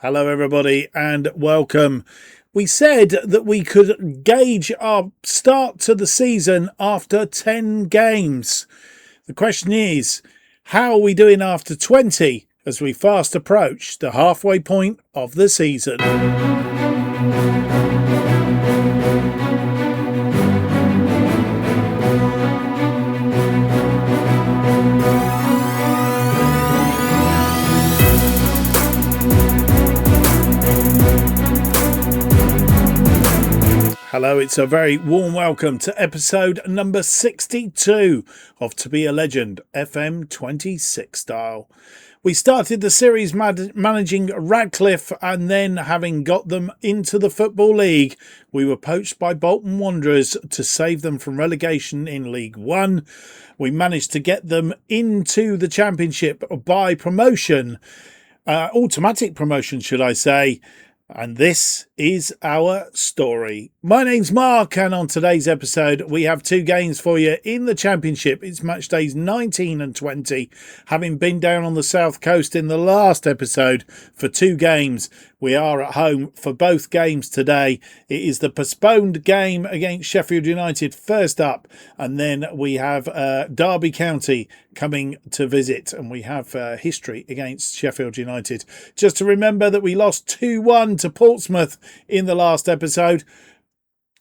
Hello, everybody, and welcome. We said that we could gauge our start to the season after 10 games. The question is, how are we doing after 20 as we fast approach the halfway point of the season? Hello, it's a very warm welcome to episode number 62 of To Be a Legend FM 26 style. We started the series managing Radcliffe, and then having got them into the Football League, we were poached by Bolton Wanderers to save them from relegation in League One. We managed to get them into the Championship by promotion, automatic promotion, should I say. And this is our story. My name's Mark, and on today's episode, we have two games for you in the Championship. It's match days 19 and 20. Having been down on the South Coast in the last episode for two games, we are at home for both games today. It is the postponed game against Sheffield United first up, and then we have Derby County coming to visit, and we have history against Sheffield United. Just to remember that we lost 2-1 to Portsmouth in the last episode.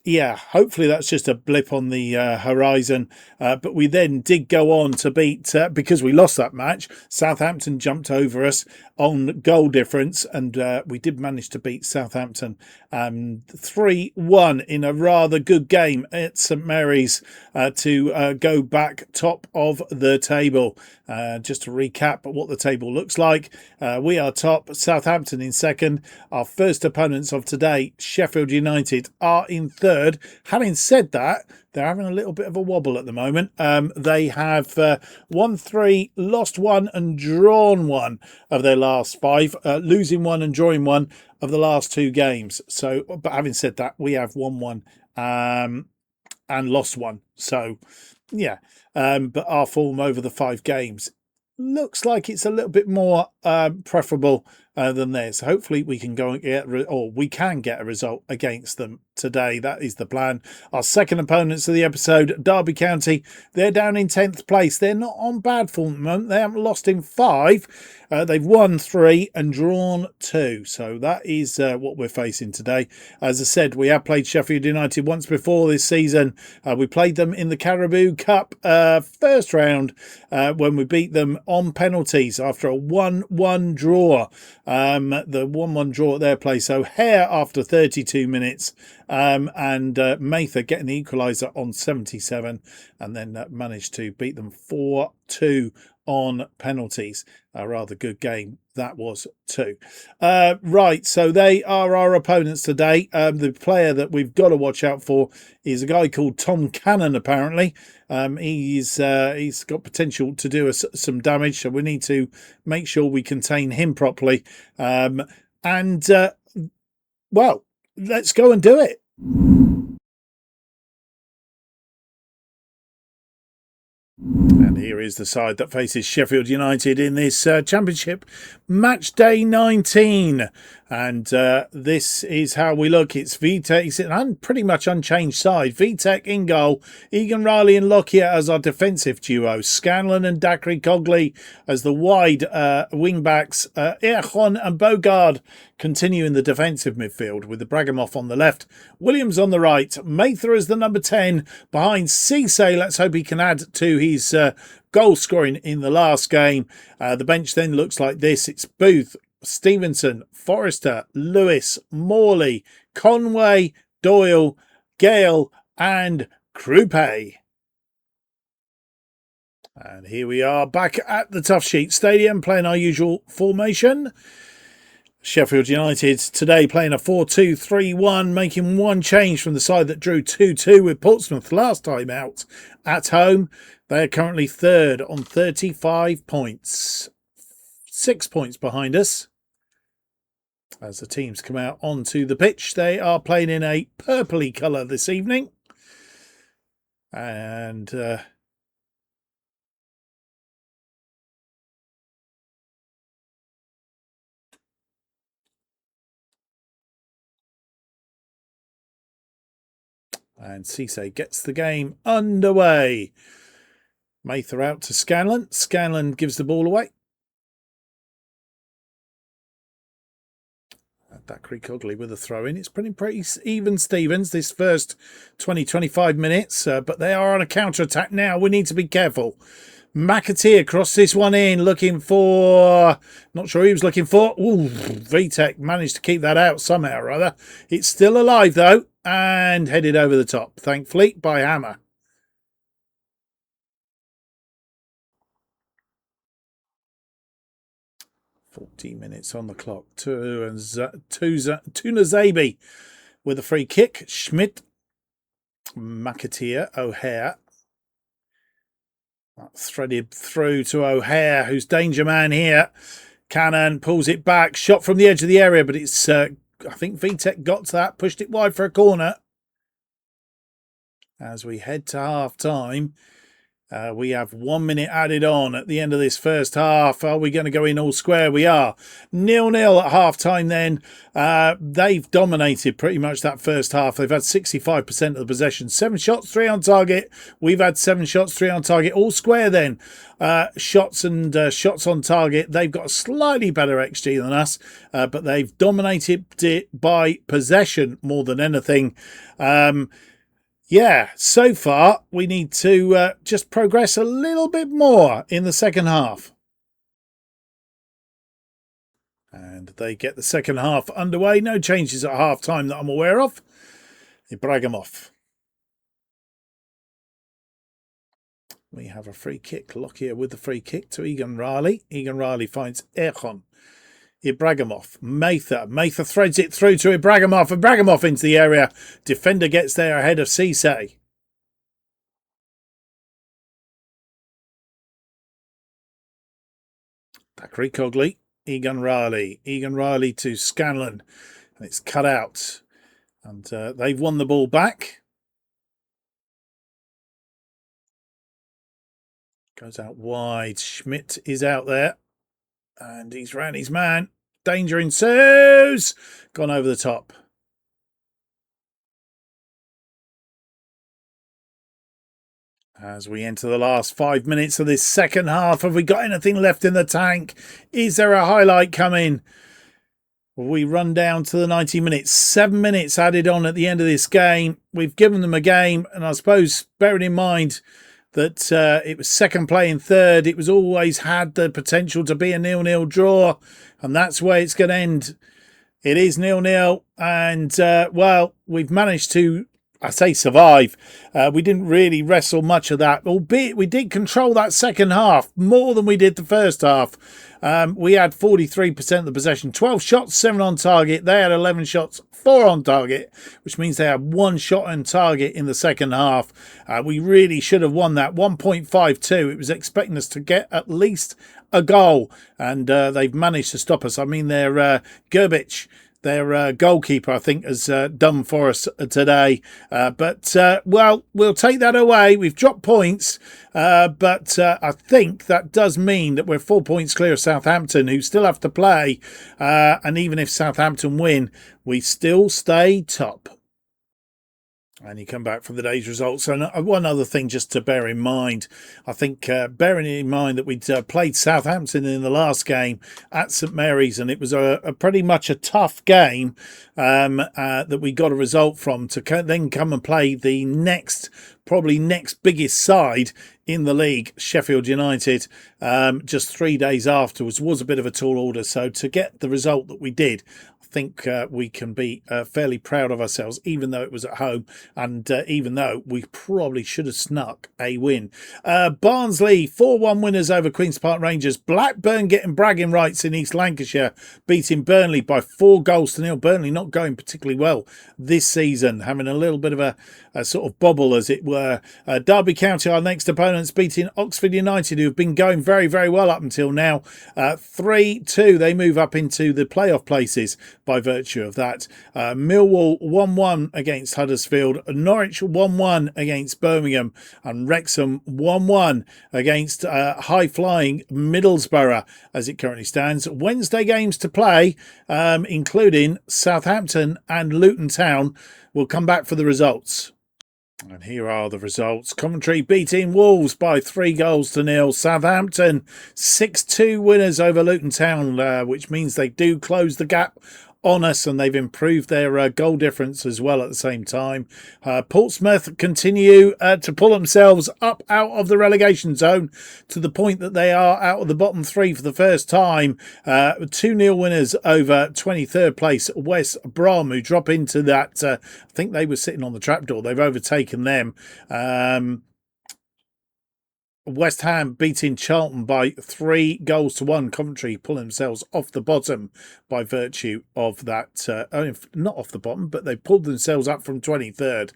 Yeah, hopefully that's just a blip on the horizon. But we then did go on to beat, because we lost that match, Southampton jumped over us on goal difference, and we did manage to beat Southampton 3-1 in a rather good game at St Mary's to go back top of the table. Just to recap what the table looks like, we are top, Southampton in second. Our first opponents of today, Sheffield United, are in third. Having said that, they're having a little bit of a wobble at the moment. They have won 3, lost 1 and drawn 1 of their last 5, losing 1 and drawing 1 of the last 2 games. So, but having said that, we have won 1 and lost 1. So, yeah, but our form over the 5 games looks like it's a little bit more preferable than theirs. Hopefully we can go and get we can get a result against them today. That is the plan. Our second opponents of the episode, Derby County, they're down in 10th place. They're not on bad form at the moment. They haven't lost in 5. They've won 3 and drawn 2. So that is what we're facing today. As I said, we have played Sheffield United once before this season. We played them in the Caribou Cup first round when we beat them on penalties after a 1-1 draw. The 1-1 draw at their place. So Hare after 32 minutes, and Mather getting the equaliser on 77, and then managed to beat them 4-2 on penalties. A rather good game that was too. Right, so they are our opponents today. The player that we've got to watch out for is a guy called Tom Cannon, apparently. He's got potential to do us some damage, so we need to make sure we contain him properly. Well, let's go and do it. And here is the side that faces Sheffield United in this Championship, match day 19. And this is how we look. It's Vitek. It's a pretty much unchanged side. Vitek in goal. Egan Riley and Lockyer as our defensive duo. Scanlon and Dacre Cogley as the wide wing-backs. Erchon and Bogard continue in the defensive midfield with the Bragamov on the left. Williams on the right. Mather as the number 10 behind Cisse. Let's hope he can add to his goal scoring in the last game. The bench then looks like this. It's Booth, Stevenson, Forrester, Lewis, Morley, Conway, Doyle, Gale and Krupe. And here we are back at the Toughsheet Stadium playing our usual formation. Sheffield United today playing a 4-2-3-1, making one change from the side that drew 2-2 with Portsmouth last time out at home. They are currently third on 35 points. 6 points behind us. As the teams come out onto the pitch, they are playing in a purpley colour this evening. And And Cisse gets the game underway. Mather out to Scanlon. Scanlon gives the ball away. Thackeray Cogley with a throw in. It's pretty even, Stevens, this first 20-25 minutes. But they are on a counter-attack now. We need to be careful. McAteer crossed this one in, looking for... Not sure he was looking for. Ooh, Vitek managed to keep that out somehow or other. It's still alive, though, and headed over the top, thankfully, by Hammer. $14 minutes on the clock. Tunazabi with a free kick. Schmidt, McAteer, O'Hare. Threaded through to O'Hare, who's danger man here. Cannon pulls it back. Shot from the edge of the area, but it's, I think Vitek got to that. Pushed it wide for a corner. As we head to half-time, we have 1 minute added on at the end of this first half. Are we going to go in all square? We are. 0-0 at half-time then. They've dominated pretty much that first half. They've had 65% of the possession. 7 shots, 3 on target. We've had 7 shots, 3 on target. All square then. Shots and shots on target. They've got a slightly better XG than us, but they've dominated it by possession more than anything. Yeah, so far we need to just progress a little bit more in the second half. And they get the second half underway. No changes at half time that I'm aware of. Ibrahimov. We have a free kick. Lockyer with the free kick to Egan Riley. Egan Riley finds Erchon. Ibrahimov, Mather threads it through to Ibrahimov. Ibrahimov into the area. Defender gets there ahead of Cisse. Thackeray Cogley, Egan Riley to Scanlon. And it's cut out. And they've won the ball back. Goes out wide. Schmidt is out there. And he's round his man. Danger ensues. Gone over the top. As we enter the last 5 minutes of this second half, have we got anything left in the tank? Is there a highlight coming? We run down to the 90 minutes. 7 minutes added on at the end of this game. We've given them a game, and I suppose, bearing in mind that it was second playing third, it was always had the potential to be a 0-0 draw, and that's where it's going to end. It is 0-0, and well, we've managed to, I say, survive. We didn't really wrestle much of that, albeit we did control that second half more than we did the first half. We had 43% of the possession, 12 shots, 7 on target. They had 11 shots, 4 on target, which means they had 1 shot on target in the second half. We really should have won that. 1.52. It was expecting us to get at least a goal, and they've managed to stop us. I mean, they're Gerbic, their goalkeeper, I think, has done for us today. But, well, we'll take that away. We've dropped points, but I think that does mean that we're 4 points clear of Southampton, who still have to play. And even if Southampton win, we still stay top. And you come back from the day's results. And one other thing just to bear in mind, I think bearing in mind that we'd played Southampton in the last game at St Mary's, and it was a pretty much a tough game that we got a result from, to then come and play the probably next biggest side in the league, Sheffield United, just 3 days afterwards was a bit of a tall order. So to get the result that we did, I think we can be fairly proud of ourselves, even though it was at home, and even though we probably should have snuck a win. Barnsley 4-1 winners over Queen's Park Rangers. Blackburn getting bragging rights in East Lancashire, beating Burnley by 4-0. Burnley not going particularly well this season, having a little bit of a sort of bobble, as it were. Derby County, our next opponents, beating Oxford United, who have been going very, very well up until now. 3-2, they move up into the playoff places by virtue of that. Millwall 1-1 against Huddersfield. Norwich 1-1 against Birmingham. And Wrexham 1-1 against high-flying Middlesbrough, as it currently stands. Wednesday games to play, including Southampton and Luton Town. We'll come back for the results. And here are the results. Coventry beating Wolves by 3-0. Southampton 6-2 winners over Luton Town, which means they do close the gap on us, and they've improved their goal difference as well at the same time. Portsmouth continue to pull themselves up out of the relegation zone to the point that they are out of the bottom three for the first time. 2-0 winners over 23rd place West Brom, who drop into that. I think they were sitting on the trapdoor. They've overtaken them. West Ham beating Charlton by 3-1. Coventry pulling themselves off the bottom by virtue of that. Not off the bottom, but they pulled themselves up from 23rd.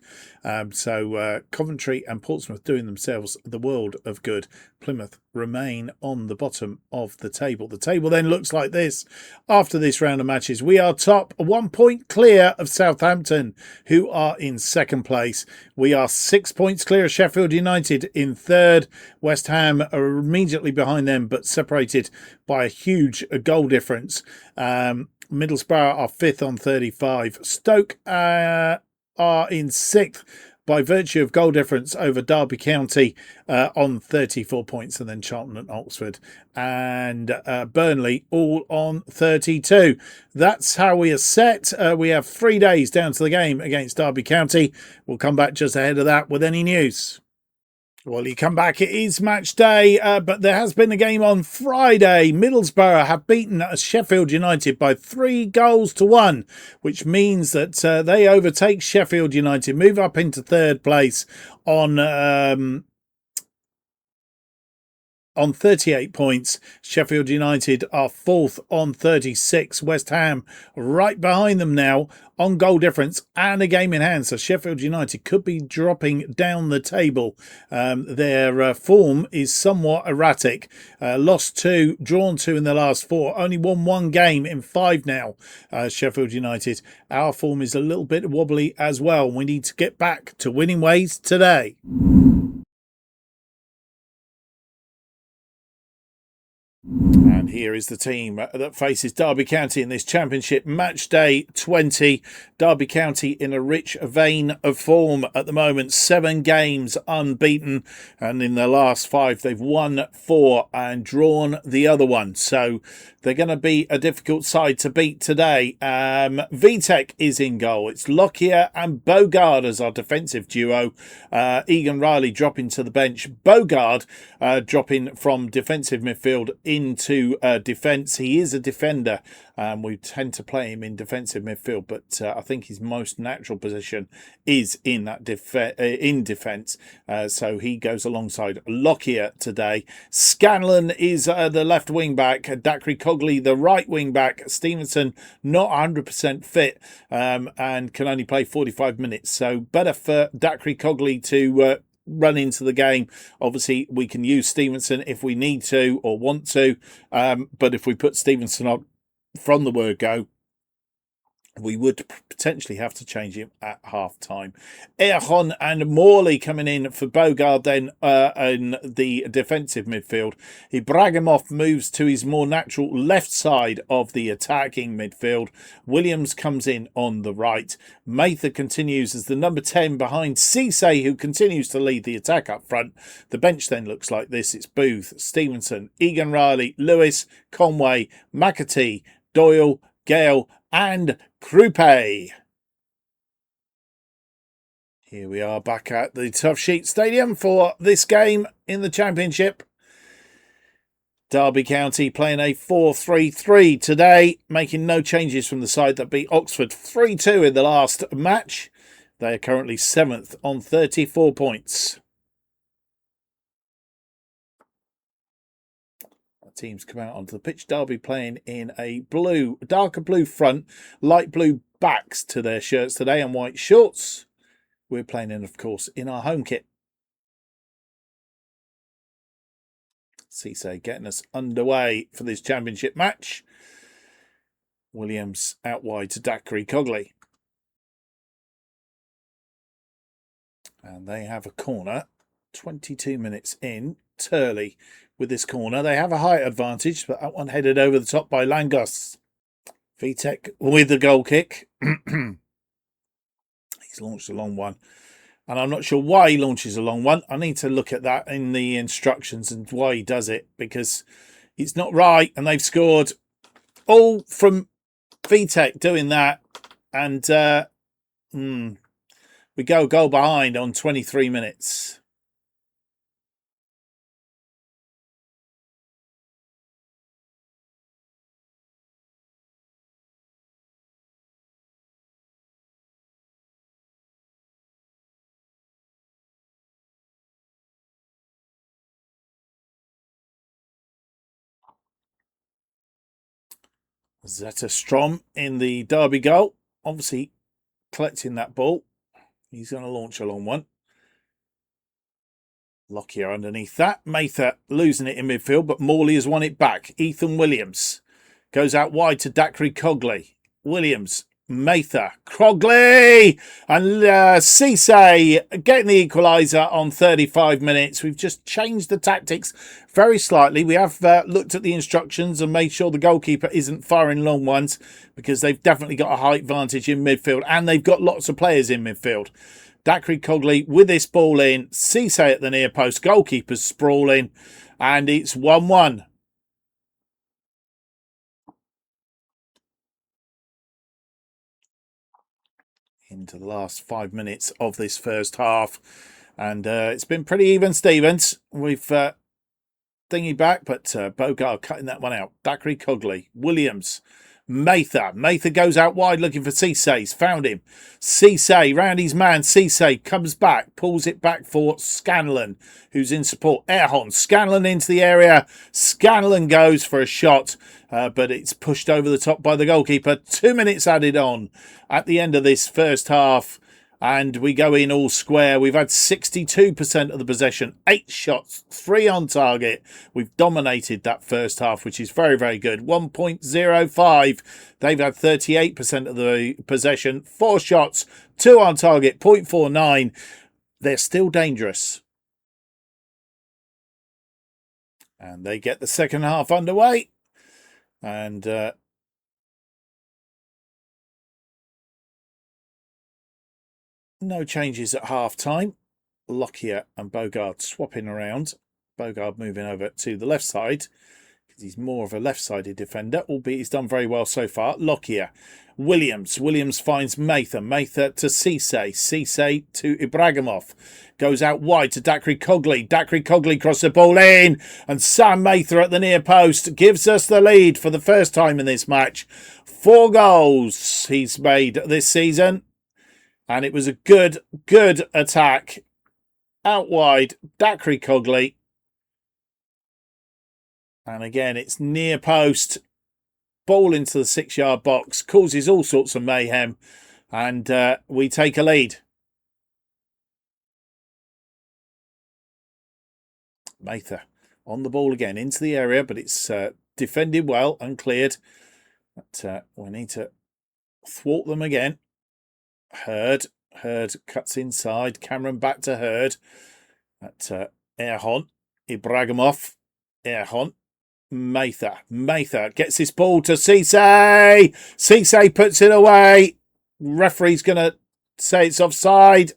So Coventry and Portsmouth doing themselves the world of good. Plymouth remain on the bottom of the table. The table then looks like this after this round of matches. We are top, 1 point clear of Southampton, who are in second place. We are 6 points clear of Sheffield United in third. West Ham are immediately behind them, but separated by a huge goal difference. Middlesbrough are fifth on 35. Stoke are in sixth by virtue of goal difference over Derby County on 34 points, and then Charlton and Oxford and Burnley all on 32. That's how we are set. We have 3 days down to the game against Derby County. We'll come back just ahead of that with any news. Well, you come back, it is match day, but there has been a game on Friday. Middlesbrough have beaten Sheffield United by 3-1, which means that they overtake Sheffield United, move up into third place on 38 points. Sheffield United are fourth on 36. West Ham right behind them now on goal difference and a game in hand. So Sheffield United could be dropping down the table. Their form is somewhat erratic. Lost 2, drawn 2 in the last 4. Only won 1 game in 5 now, Sheffield United. Our form is a little bit wobbly as well. We need to get back to winning ways today. And here is the team that faces Derby County in this championship. Match day 20. Derby County in a rich vein of form at the moment. 7 games unbeaten. And in the last 5, they've won 4 and drawn the other one. So they're going to be a difficult side to beat today. Vitek is in goal. It's Lockyer and Bogard as our defensive duo. Egan Riley dropping to the bench. Bogard dropping from defensive midfield into defence. He is a defender. We tend to play him in defensive midfield, but I think his most natural position is in that in defence. So he goes alongside Lockyer today. Scanlon is the left wing back. Dacre Cogley the right wing back. Stevenson not 100% fit and can only play 45 minutes. So better for Dacre Cogley to run into the game. Obviously, we can use Stevenson if we need to or want to, but if we put Stevenson on from the word go, we would potentially have to change him at half time. Erhon and Morley coming in for Bogard then in the defensive midfield. Ibrahimov moves to his more natural left side of the attacking midfield. Williams comes in on the right. Mather continues as the number 10 behind Cisse, who continues to lead the attack up front. The bench then looks like this. It's Booth, Stevenson, Egan Riley, Lewis, Conway, McAtee, Doyle, Gale and Krupe. Here we are back at the Toughsheet Stadium for this game in the Championship. Derby County playing a 4-3-3 today, making no changes from the side that beat Oxford 3-2 in the last match. They are currently 7th on 34 points. Teams come out onto the pitch. Derby playing in a blue, darker blue front, light blue backs to their shirts today and white shorts. We're playing in, of course, in our home kit. Cisse getting us underway for this championship match. Williams out wide to Dacre Cogley. And they have a corner. 22 minutes in. Turley with this corner. They have a height advantage, but that one headed over the top by Langos. Vitek with the goal kick. He's launched a long one. And I'm not sure why he launches a long one. I need to look at that in the instructions and why he does it, because it's not right. And they've scored all from VTech doing that. And we go a goal behind on 23 minutes. Zetterstrom in the derby goal. Obviously collecting that ball. He's going to launch a long one. Lockyer underneath that. Mather losing it in midfield, but Morley has won it back. Ethan Williams goes out wide to Dacry Cogley. Williams, Mather, Cogley, and Cisse getting the equaliser on 35 minutes. We've just changed the tactics very slightly. We have looked at the instructions and made sure the goalkeeper isn't firing long ones, because they've definitely got a height advantage in midfield, and they've got lots of players in midfield. Dacry Cogley with this ball in. Cisse at the near post. Goalkeeper's sprawling. And it's 1-1. Into the last 5 minutes of this first half. And it's been pretty even, Stevens. We've thingy back, but Bogart cutting that one out. Dacry Cogley. Williams. Mather goes out wide looking for Cisse. He's found him. Cisse round his man. Cisse comes back, pulls it back for Scanlon, who's in support. Erhon, Scanlon into the area. Scanlon goes for a shot, but it's pushed over the top by the goalkeeper. 2 minutes added on at the end of this first half. And we go in all square. We've had 62% of the possession, 8 shots, 3 on target. We've dominated that first half, which is very, very good. 1.05. They've had 38% of the possession, 4 shots, 2 on target, 0.49. They're still dangerous. And they get the second half underway. And no changes at half time. Lockyer and Bogard swapping around. Bogard moving over to the left side, because he's more of a left-sided defender, albeit he's done very well so far. Lockyer. Williams finds Mather to Cisse. Cisse to Ibrahimov. Goes out wide to Dacry Cogley. Dacry Cogley crosses the ball in. And Sam Mather at the near post gives us the lead for the first time in this match. 4 goals he's made this season. And it was a good attack. Out wide, Dacry Cogley. And again, it's near post. Ball into the 6-yard box. Causes all sorts of mayhem. And we take a lead. Mather on the ball again. Into the area, but it's defended well and cleared. But we need to thwart them again. Hurd cuts inside. Cameron back to Hurd. At Erhon. Ibrahimov. Erhon. Mather gets this ball to Cisse. Cisse puts it away. Referee's going to say it's offside.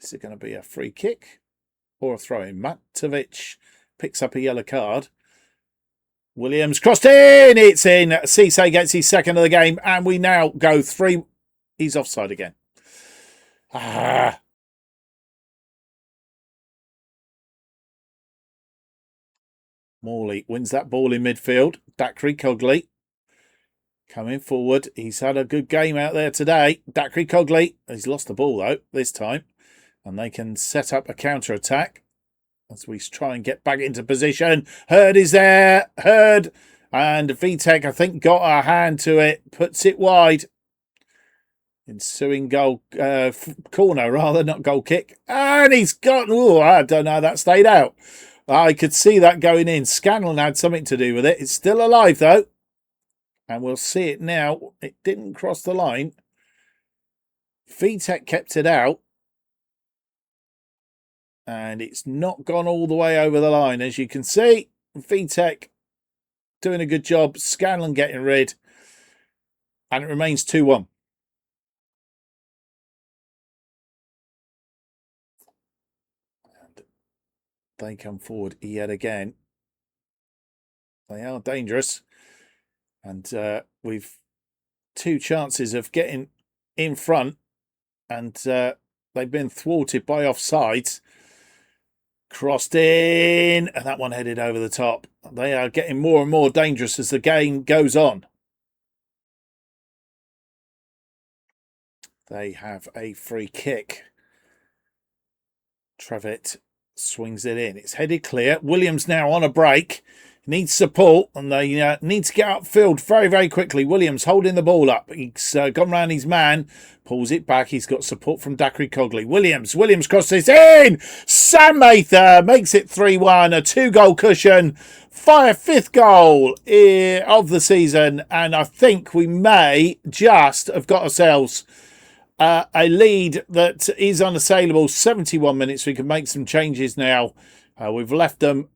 Is it going to be a free kick or a throw-in? Matovic picks up a yellow card. Williams crossed in. It's in. Cisse gets his second of the game, and we now go 3. He's offside again. Morley wins that ball in midfield. Dacry Cogley coming forward. He's had a good game out there today. Dacry Cogley. He's lost the ball, though, this time. And they can set up a counter-attack as we try and get back into position. Hurd is there. Hurd. And VTech, I think, got a hand to it. Puts it wide. Ensuing goal, corner rather, not goal kick. And he's got, I don't know how that stayed out. I could see that going in. Scanlon had something to do with it. It's still alive, though. And we'll see it now. It didn't cross the line. VTech kept it out. And it's not gone all the way over the line. As you can see, VTech doing a good job. Scanlon getting rid. And it remains 2-1. And they come forward yet again. They are dangerous. And we've 2 chances of getting in front. And they've been thwarted by offsides. Crossed in. And that one headed over the top. They are getting more and more dangerous as the game goes on. They have a free kick. Trevitt swings it in. It's headed clear. Williams now on a break. Needs support, and they need to get upfield very, very quickly. Williams holding the ball up. He's gone round his man, pulls it back. He's got support from Dacre Cogley. Williams crosses in. Sam Mather makes it 3-1. A 2-goal cushion. 5th goal of the season, and I think we may just have got ourselves a lead that is unassailable. 71 minutes. We can make some changes now. We've left them.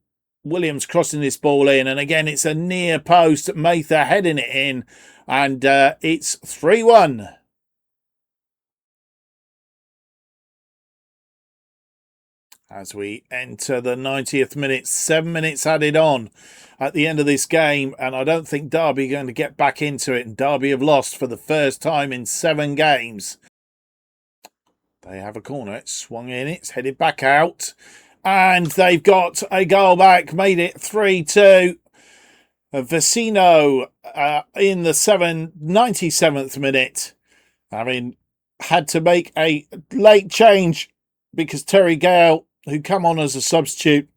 Williams crossing this ball in, and again it's a near post. Mather heading it in, and it's 3-1. As we enter the 90th minute, 7 minutes added on at the end of this game, and I don't think Derby are going to get back into it, and Derby have lost for the first time in 7 games. They have a corner. It's swung in. It's headed back out. And they've got a goal back, made it 3-2. Vecino in the 97th minute, having had to make a late change because Terry Gale, who come on as a substitute,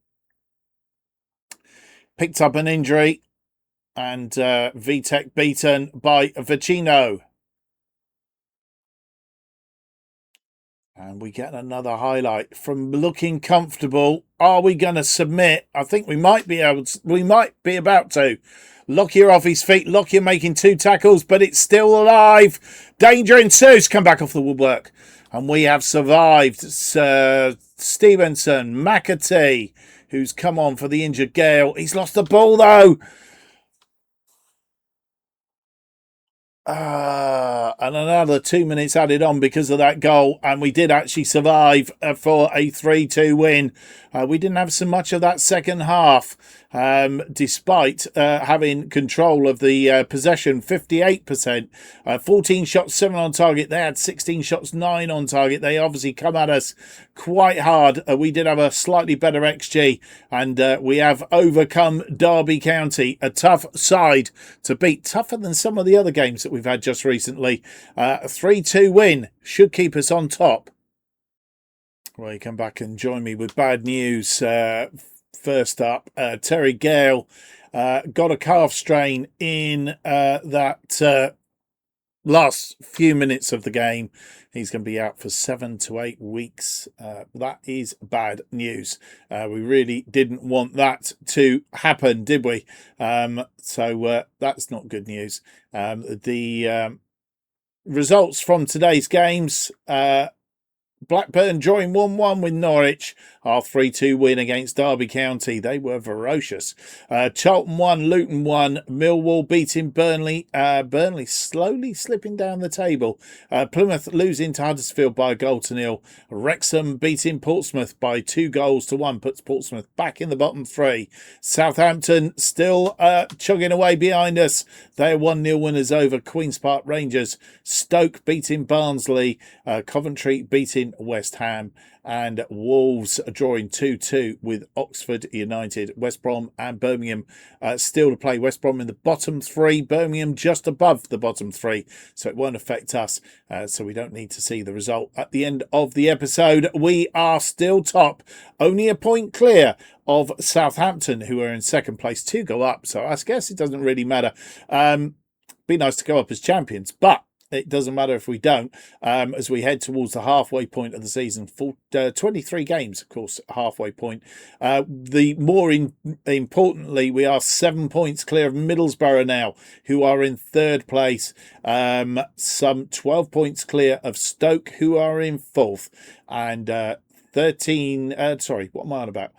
picked up an injury, and Vitek beaten by Vecino. And we get another highlight from looking comfortable. Are we going to submit? I think we might be able to. We might be about to. Lockyer off his feet. Lockyer making 2 tackles, but it's still alive. Danger ensues. Come back off the woodwork. And we have survived. Stevenson, McAtee, who's come on for the injured Gale. He's lost the ball, though. And another 2 minutes added on because of that goal, and we did actually survive for a 3-2 win. We didn't have so much of that second half, despite having control of the possession, 58%, 14 shots, 7 on target. They had 16 shots, 9 on target. They obviously come at us quite hard. We did have a slightly better XG, and we have overcome Derby County, a tough side to beat, tougher than some of the other games that we've had just recently. A 3-2 win should keep us on top. Well, you come back and join me with bad news. First up, Terry Gale got a calf strain in that last few minutes of the game. He's going to be out for 7 to 8 weeks. That is bad news. We really didn't want that to happen, did we? So that's not good news. The results from today's games. Blackburn drawing 1-1 with Norwich. Our 3-2 win against Derby County. They were ferocious. Charlton 1, Luton 1. Millwall beating Burnley. Burnley slowly slipping down the table. Plymouth losing to Huddersfield by 1-0. Wrexham beating Portsmouth by 2-1. Puts Portsmouth back in the bottom 3. Southampton still chugging away behind us. They're 1-0 winners over Queen's Park Rangers. Stoke beating Barnsley. Coventry beating West Ham, and Wolves drawing 2-2 with Oxford United. West Brom and Birmingham still to play. West Brom in the bottom 3, Birmingham just above the bottom 3, so it won't affect us, so we don't need to see the result at the end of the episode. We are still top, only a point clear of Southampton, who are in second place. 2 go up, so I guess it doesn't really matter. Be nice to go up as champions, but it doesn't matter if we don't, as we head towards the halfway point of the season. 23 games, of course, halfway point. Importantly, we are 7 points clear of Middlesbrough now, who are in third place. Some 12 points clear of Stoke, who are in fourth. And 13, sorry, what am I on about?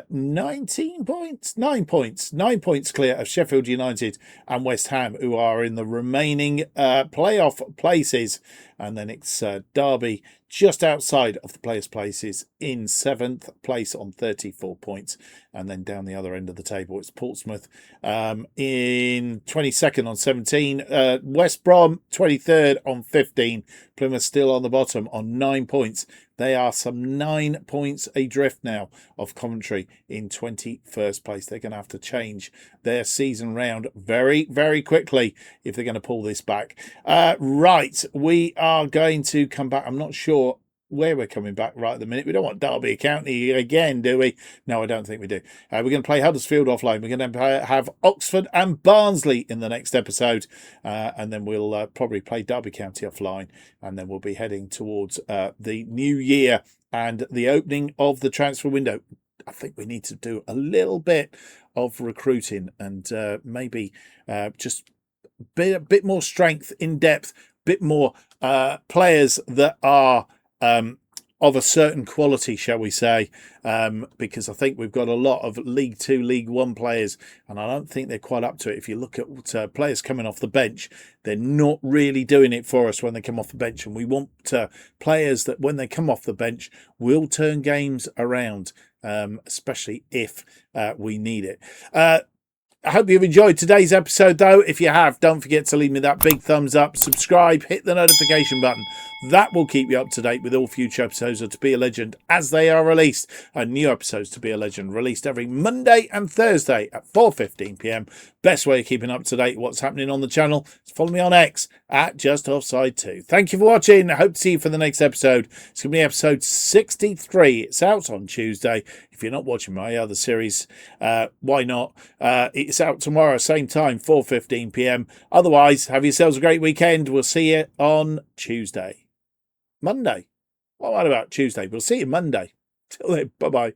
19 points, 9 points, 9 points clear of Sheffield United and West Ham, who are in the remaining playoff places. And then it's Derby just outside of the players' places in 7th place on 34 points. And then down the other end of the table, it's Portsmouth in 22nd on 17. West Brom, 23rd on 15. Plymouth still on the bottom on 9 points. They are some 9 points adrift now of Coventry in 21st place. They're going to have to change their season round very, very quickly if they're going to pull this back. Right, we are going to come back. I'm not sure where we're coming back right at the minute. We don't want Derby County again, do we? No, I don't think we do. We're going to play Huddersfield offline. We're going to have Oxford and Barnsley in the next episode. And then we'll probably play Derby County offline. And then we'll be heading towards the new year and the opening of the transfer window. I think we need to do a little bit of recruiting and maybe just a bit more strength in depth, bit more players that are of a certain quality, shall we say, because I think we've got a lot of League 2, League 1 players, and I don't think they're quite up to it. If you look at players coming off the bench, they're not really doing it for us when they come off the bench, and we want players that when they come off the bench will turn games around, especially if we need it. I hope you've enjoyed today's episode, though. If you have, don't forget to leave me that big thumbs up, subscribe, hit the notification button. That will keep you up to date with all future episodes of To Be a Legend as they are released. And new episodes To Be a Legend released every Monday and Thursday at 4:15 p.m. Best way of keeping up to date with what's happening on the channel is follow me on X at JustOffside2. Thank you for watching. I hope to see you for the next episode. It's going to be episode 63. It's out on Tuesday. If you're not watching my other series, why not? It's out tomorrow, same time, 4:15 p.m. Otherwise, have yourselves a great weekend. We'll see you on Tuesday. Monday. What about Tuesday? We'll see you Monday. Till then, bye-bye.